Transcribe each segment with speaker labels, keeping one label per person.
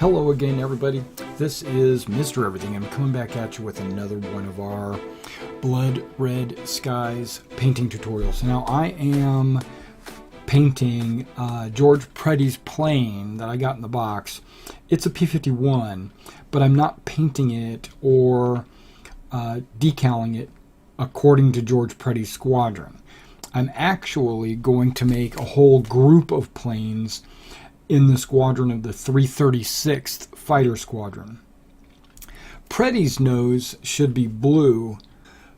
Speaker 1: Hello again, everybody. This is Mr. Everything. I'm coming back at you with another one of our Blood Red Skies painting tutorials. Now, I am painting George Preddy's plane that I got in the box. It's a P51, but I'm not painting it or decaling it according to George Preddy's squadron. I'm actually going to make a whole group of planes in the squadron of the 336th Fighter Squadron. Preddy's nose should be blue,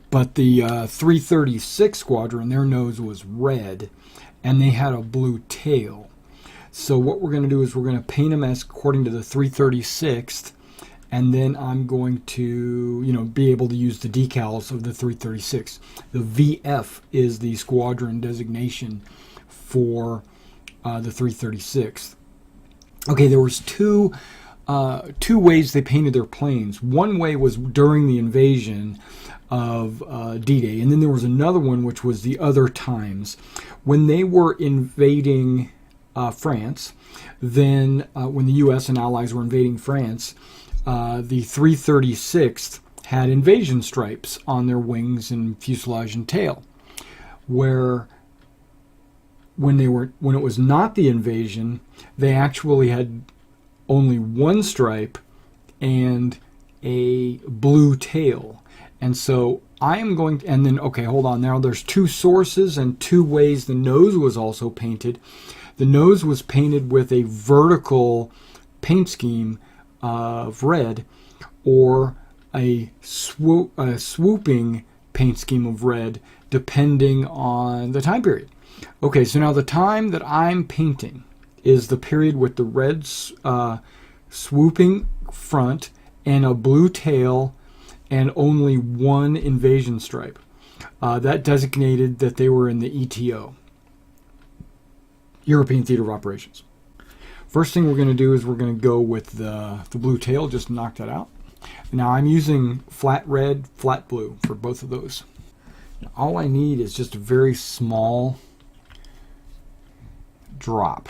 Speaker 1: but the 336th Squadron, their nose was red, and they had a blue tail. So what we're going to do is we're going to paint them as according to the 336th, and then I'm going to, be able to use the decals of the 336th. The VF is the squadron designation for the 336th. Okay, there was two ways they painted their planes. One way was during the invasion of D-Day, and then there was another one which was the other times. When they were invading France, then when the U.S. and Allies were invading France, the 336th had invasion stripes on their wings and fuselage and tail, where when it was not the invasion, they actually had only one stripe and a blue tail. And so I am going to, and then, okay, hold on. Now there's two sources and two ways the nose was also painted. The nose was painted with a vertical paint scheme of red, or a swooping paint scheme of red, depending on the time period. Okay, so now the time that I'm painting is the period with the red swooping front and a blue tail and only one invasion stripe. That designated that they were in the ETO, European Theater of Operations. First thing we're going to do is we're going to go with the blue tail, just knock that out. Now I'm using flat red, flat blue for both of those. Now, all I need is just a very small drop.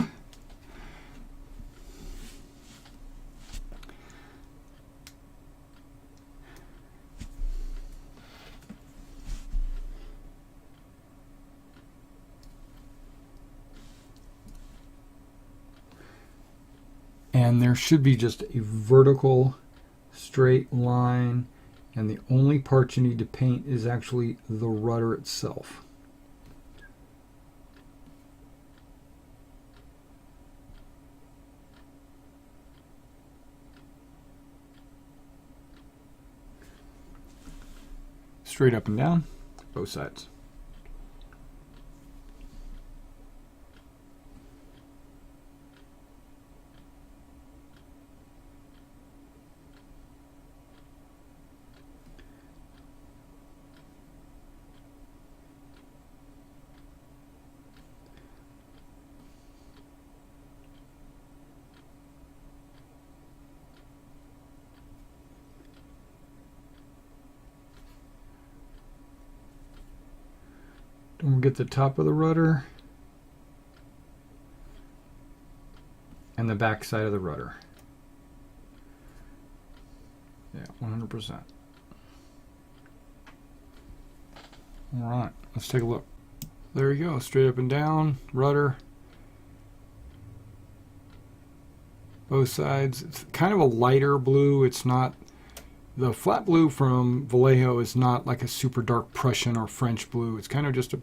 Speaker 1: And there should be just a vertical straight line, and the only part you need to paint is actually the rudder itself. Straight up and down, both sides. And we'll get the top of the rudder and the back side of the rudder. Yeah, 100%. All right, let's take a look. There you go, straight up and down, rudder. Both sides. It's kind of a lighter blue. It's not, the flat blue from Vallejo is not like a super dark Prussian or French blue. It's kind of just a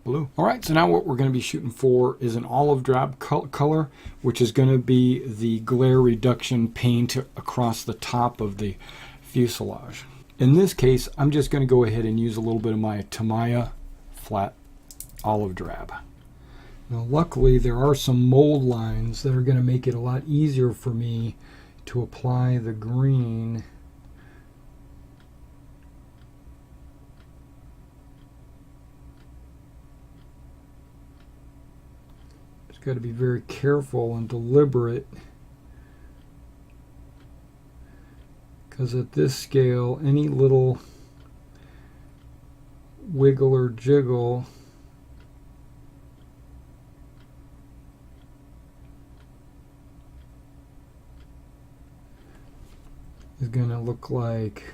Speaker 1: blue. All right, so now what we're going to be shooting for is an olive drab color, which is going to be the glare reduction paint across the top of the fuselage. In this case, I'm just going to go ahead and use a little bit of my Tamiya flat olive drab. Now, luckily, there are some mold lines that are going to make it a lot easier for me to apply the green. Got to be very careful and deliberate, because at this scale, any little wiggle or jiggle is going to look like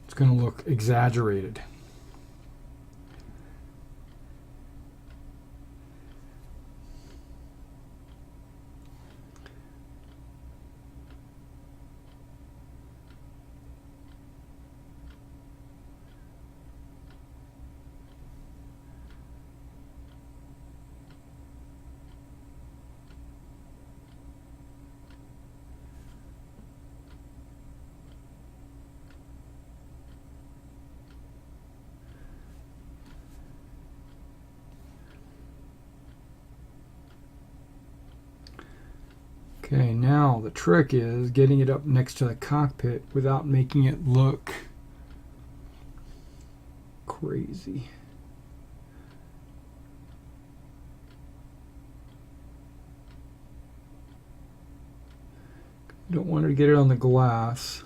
Speaker 1: it's going to look exaggerated. Okay, now the trick is getting it up next to the cockpit without making it look crazy. You don't want to get it on the glass.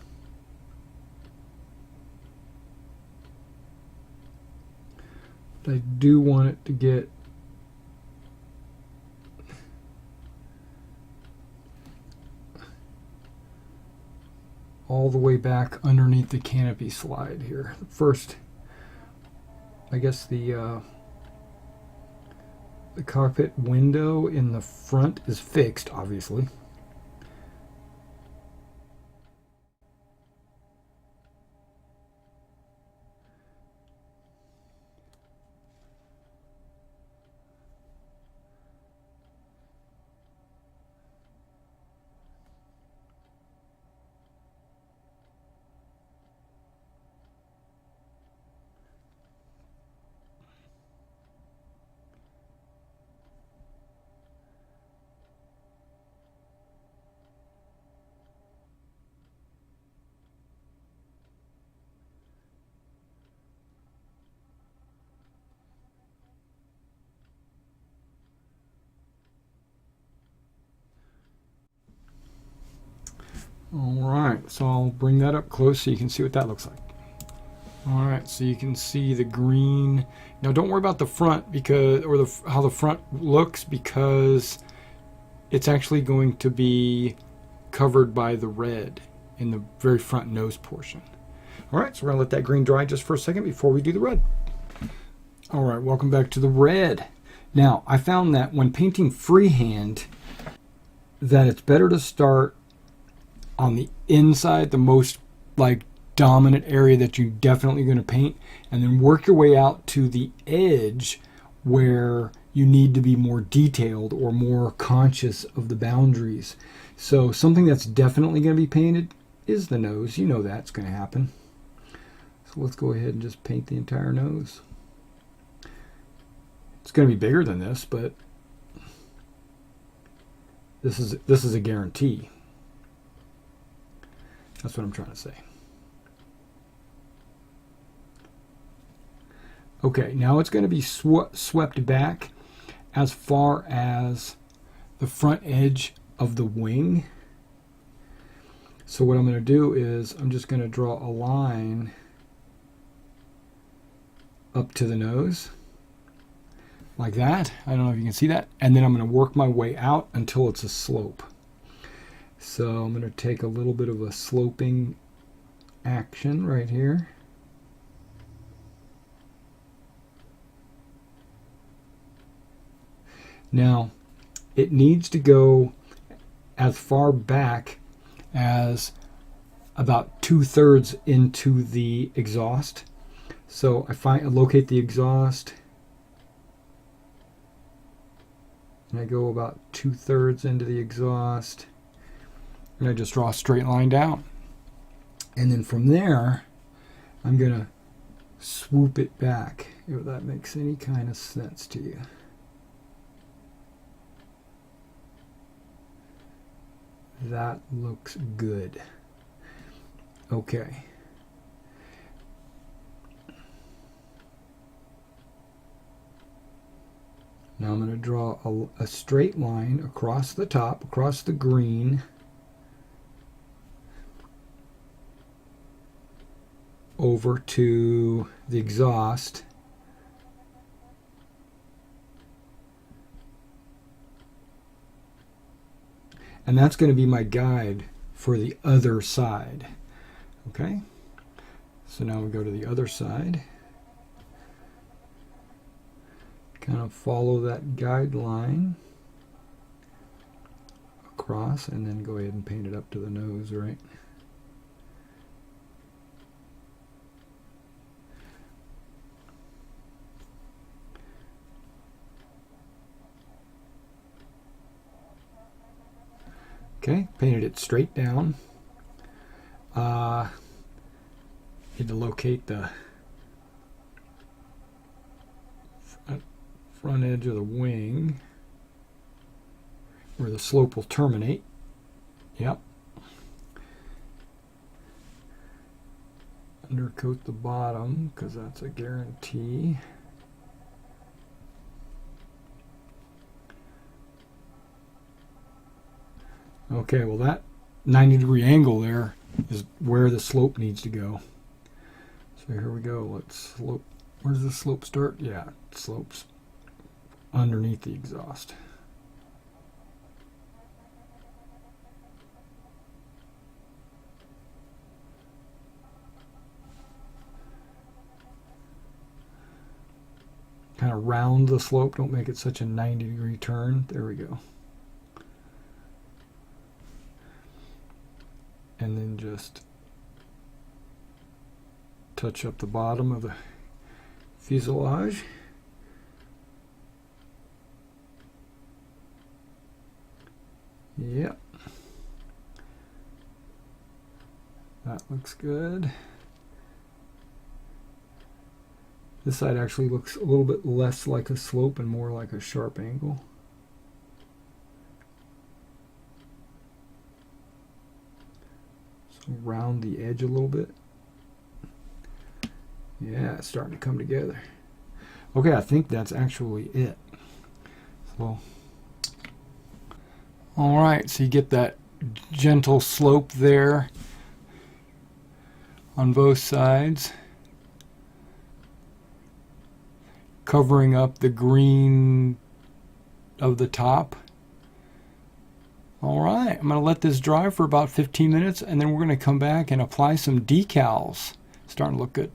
Speaker 1: But I do want it to get all the way back underneath the canopy slide here. First, I guess the cockpit window in the front is fixed, obviously. Alright, so I'll bring that up close so you can see what that looks like. Alright, so you can see the green. Now don't worry about the front because, or how the front looks, because it's actually going to be covered by the red in the very front nose portion. Alright, so we're going to let that green dry just for a second before we do the red. Alright, welcome back to the red. Now, I found that when painting freehand, that it's better to start on the inside, the most like dominant area that you're definitely going to paint, and then work your way out to the edge where you need to be more detailed or more conscious of the boundaries. So something that's definitely going to be painted is the nose. You know that's going to happen. So let's go ahead and just paint the entire nose. It's going to be bigger than this, but this is a guarantee. That's what I'm trying to say. Okay, now it's going to be swept back as far as the front edge of the wing. So what I'm going to do is I'm just going to draw a line up to the nose like that. I don't know if you can see that. And then I'm going to work my way out until it's a slope. So I'm going to take a little bit of a sloping action right here. Now, it needs to go as far back as about 2/3 into the exhaust. So I locate the exhaust, and I go about 2/3 into the exhaust. And I just draw a straight line down. And then from there, I'm going to swoop it back, if that makes any kind of sense to you. That looks good. Okay. Now I'm going to draw a straight line across the top, across the green, over to the exhaust. And that's going to be my guide for the other side. Okay, so now we go to the other side. Kind of follow that guideline across and then go ahead and paint it up to the nose, right? Okay, painted it straight down. Need to locate the front edge of the wing where the slope will terminate. Yep. Undercoat the bottom because that's a guarantee. Okay, well that 90-degree angle there is where the slope needs to go. So here we go. Let's slope. Where does the slope start? Yeah, it slopes underneath the exhaust. Kind of round the slope. Don't make it such a 90-degree turn. There we go. And then just touch up the bottom of the fuselage. Yep. That looks good. This side actually looks a little bit less like a slope and more like a sharp angle. So round the edge a little bit. Yeah, it's starting to come together. Okay, I think that's actually it. So, all right, so you get that gentle slope there on both sides, covering up the green of the top. All right, I'm going to let this dry for about 15 minutes, and then we're going to come back and apply some decals. Starting to look good.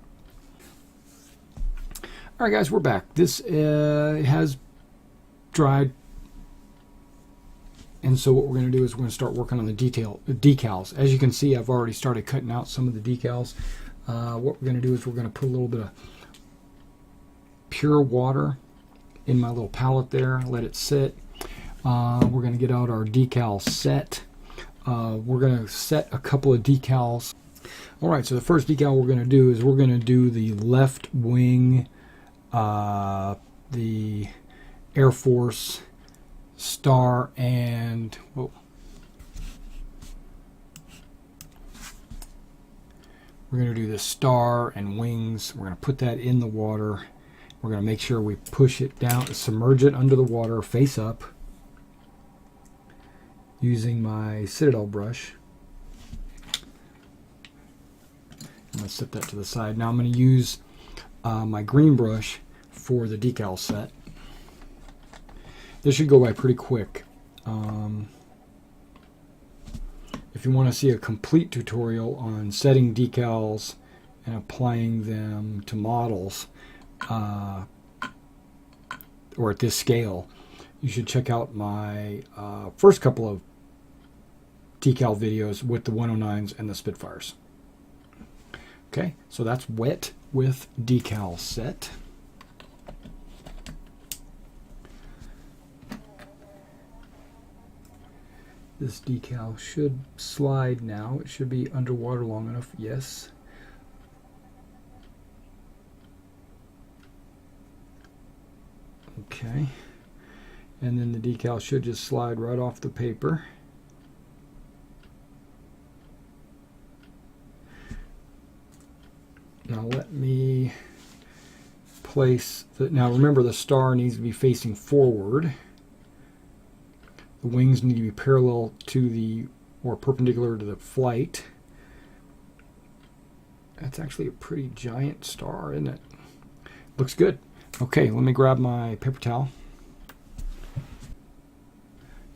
Speaker 1: All right, guys, we're back. This has dried, and so what we're going to do is we're going to start working on the decals. As you can see, I've already started cutting out some of the decals. What we're going to do is we're going to put a little bit of pure water in my little palette there, let it sit. We're going to get out our decal set. We're going to set a couple of decals. All right, so the first decal we're going to do is we're going to do the left wing, the Air Force star, and whoa. We're going to do the star and wings. We're going to put that in the water. We're going to make sure we push it down, submerge it under the water, face up, using my Citadel brush. I'm going to set that to the side. Now I'm going to use my green brush for the decal set. This should go by pretty quick. If you want to see a complete tutorial on setting decals and applying them to models, or at this scale, you should check out my first couple of decal videos with the 109s and the Spitfires. Okay, so that's wet with decal set. This decal should slide now. It should be underwater long enough. Yes. Okay. And then the decal should just slide right off the paper. Now let me place the, now remember the star needs to be facing forward. The wings need to be parallel to the, or perpendicular to the flight. That's actually a pretty giant star, isn't it? Looks good. Okay, let me grab my paper towel.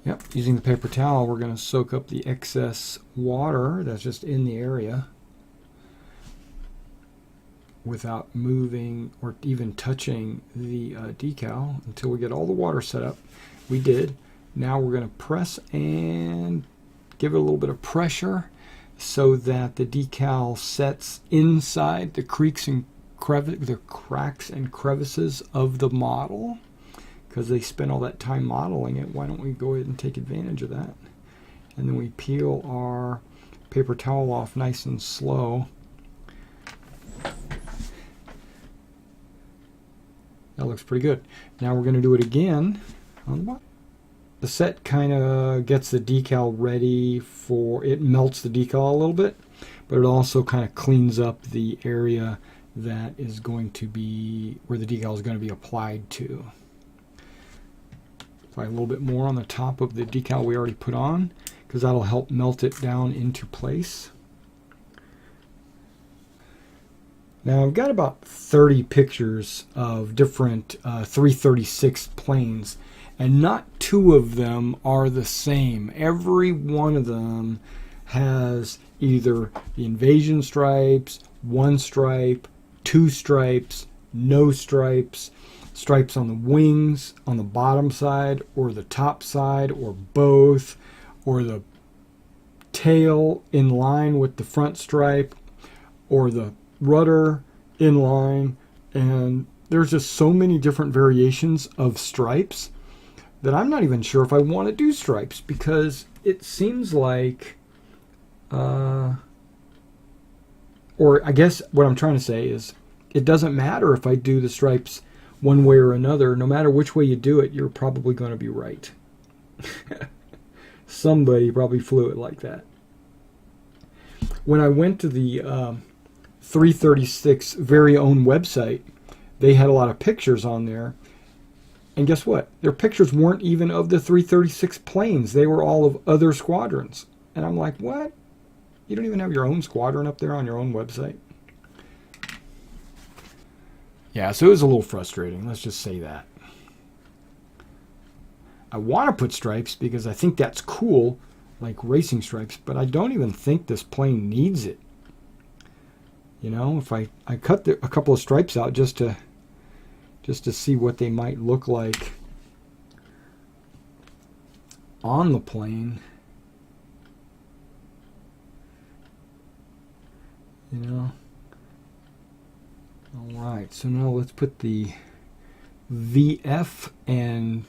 Speaker 1: Yep, using the paper towel, we're going to soak up the excess water that's just in the area without moving or even touching the decal until we get all the water set up. We did. Now we're going to press and give it a little bit of pressure so that the decal sets inside the cracks and crevices of the model, because they spent all that time modeling it. Why don't we go ahead and take advantage of that? And then we peel our paper towel off nice and slow. That looks pretty good. Now we're going to do it again on the bottom. The set kind of gets the decal ready for, it melts the decal a little bit, but it also kind of cleans up the area that is going to be where the decal is going to be applied to. Apply a little bit more on the top of the decal we already put on, because that'll help melt it down into place. Now I've got about 30 pictures of different 336 planes, and not two of them are the same. Every one of them has either the invasion stripes, one stripe, two stripes, no stripes, stripes on the wings, on the bottom side, or the top side, or both, or the tail in line with the front stripe, or the rudder in line. And there's just so many different variations of stripes that I'm not even sure if I want to do stripes, because it seems like or I guess what I'm trying to say is it doesn't matter if I do the stripes one way or another. No matter which way you do it, you're probably going to be right. Somebody probably flew it like that. When I went to the 336 very own website, they had a lot of pictures on there. And guess what? Their pictures weren't even of the 336 planes. They were all of other squadrons. And I'm like, what? You don't even have your own squadron up there on your own website? Yeah, so it was a little frustrating. Let's just say that. I want to put stripes because I think that's cool, like racing stripes, but I don't even think this plane needs it. You know, if I cut a couple of stripes out just to see what they might look like on the plane. You know. Alright, so now let's put the VF and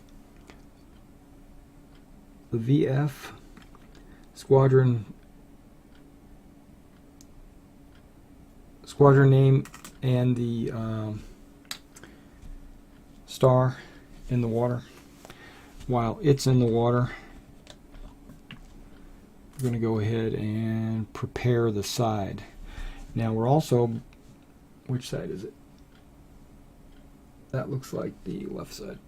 Speaker 1: the VF squadron name and the star in the water. While it's in the water, we're going to go ahead and prepare the side. Now we're also, which side is it? That looks like the left side.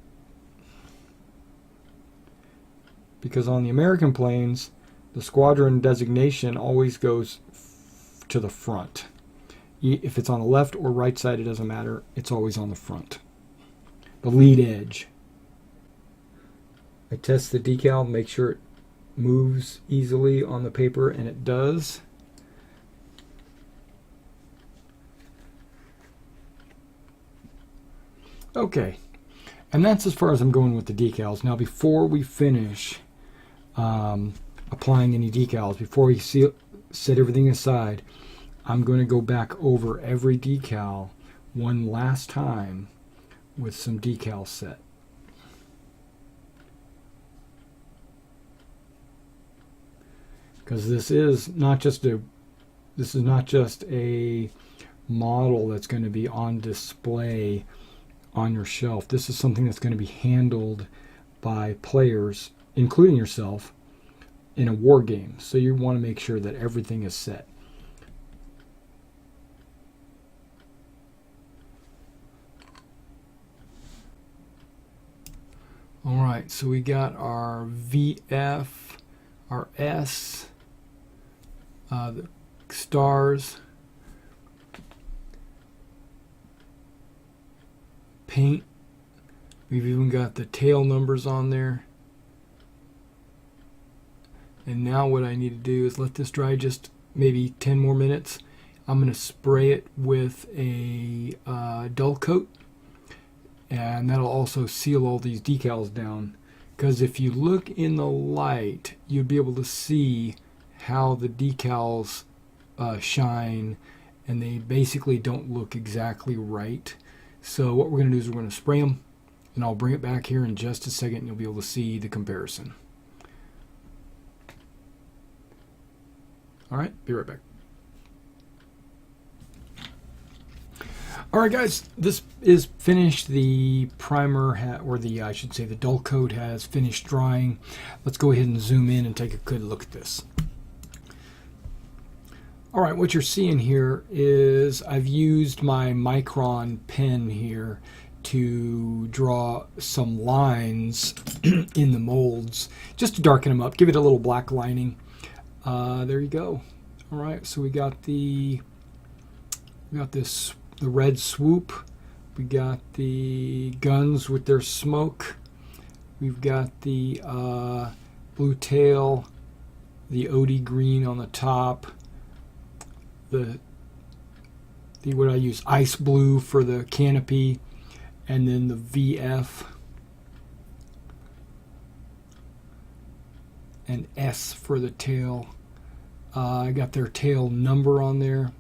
Speaker 1: Because on the American planes, the squadron designation always goes to the front. If it's on the left or right side, it doesn't matter. It's always on the front. The lead edge. I test the decal, make sure it moves easily on the paper, and it does. Okay, and that's as far as I'm going with the decals. Now before we finish applying any decals, before we set everything aside, I'm going to go back over every decal one last time with some decal set. Because this is not just a model that's going to be on display on your shelf. This is something that's going to be handled by players, including yourself, in a war game. So you want to make sure that everything is set. Alright, so we got our VF, our S, the stars, paint. We've even got the tail numbers on there. And now what I need to do is let this dry just maybe 10 more minutes. I'm going to spray it with a dull coat, and that'll also seal all these decals down. Because if you look in the light, you'll be able to see how the decals shine, and they basically don't look exactly right. So what we're going to do is we're going to spray them, and I'll bring it back here in just a second, and you'll be able to see the comparison. All right, be right back. All right, guys, this is finished. The primer, I should say the dull coat has finished drying. Let's go ahead and zoom in and take a good look at this. All right, what you're seeing here is I've used my Micron pen here to draw some lines in the molds, just to darken them up, give it a little black lining. There you go. All right, so we got the red swoop, we got the guns with their smoke, we've got the blue tail, the OD green on the top, the what I use, ice blue for the canopy, and then the VF and S for the tail. I got their tail number on there.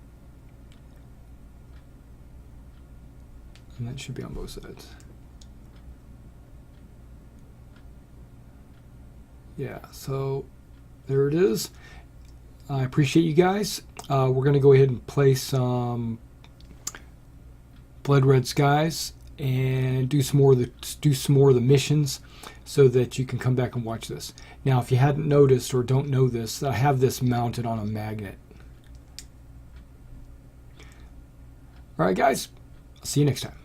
Speaker 1: And that should be on both sides. Yeah, so there it is. I appreciate you guys. We're going to go ahead and play some Blood Red Skies and do some more of the missions, so that you can come back and watch this. Now, if you hadn't noticed or don't know this, I have this mounted on a magnet. All right, guys. I'll see you next time.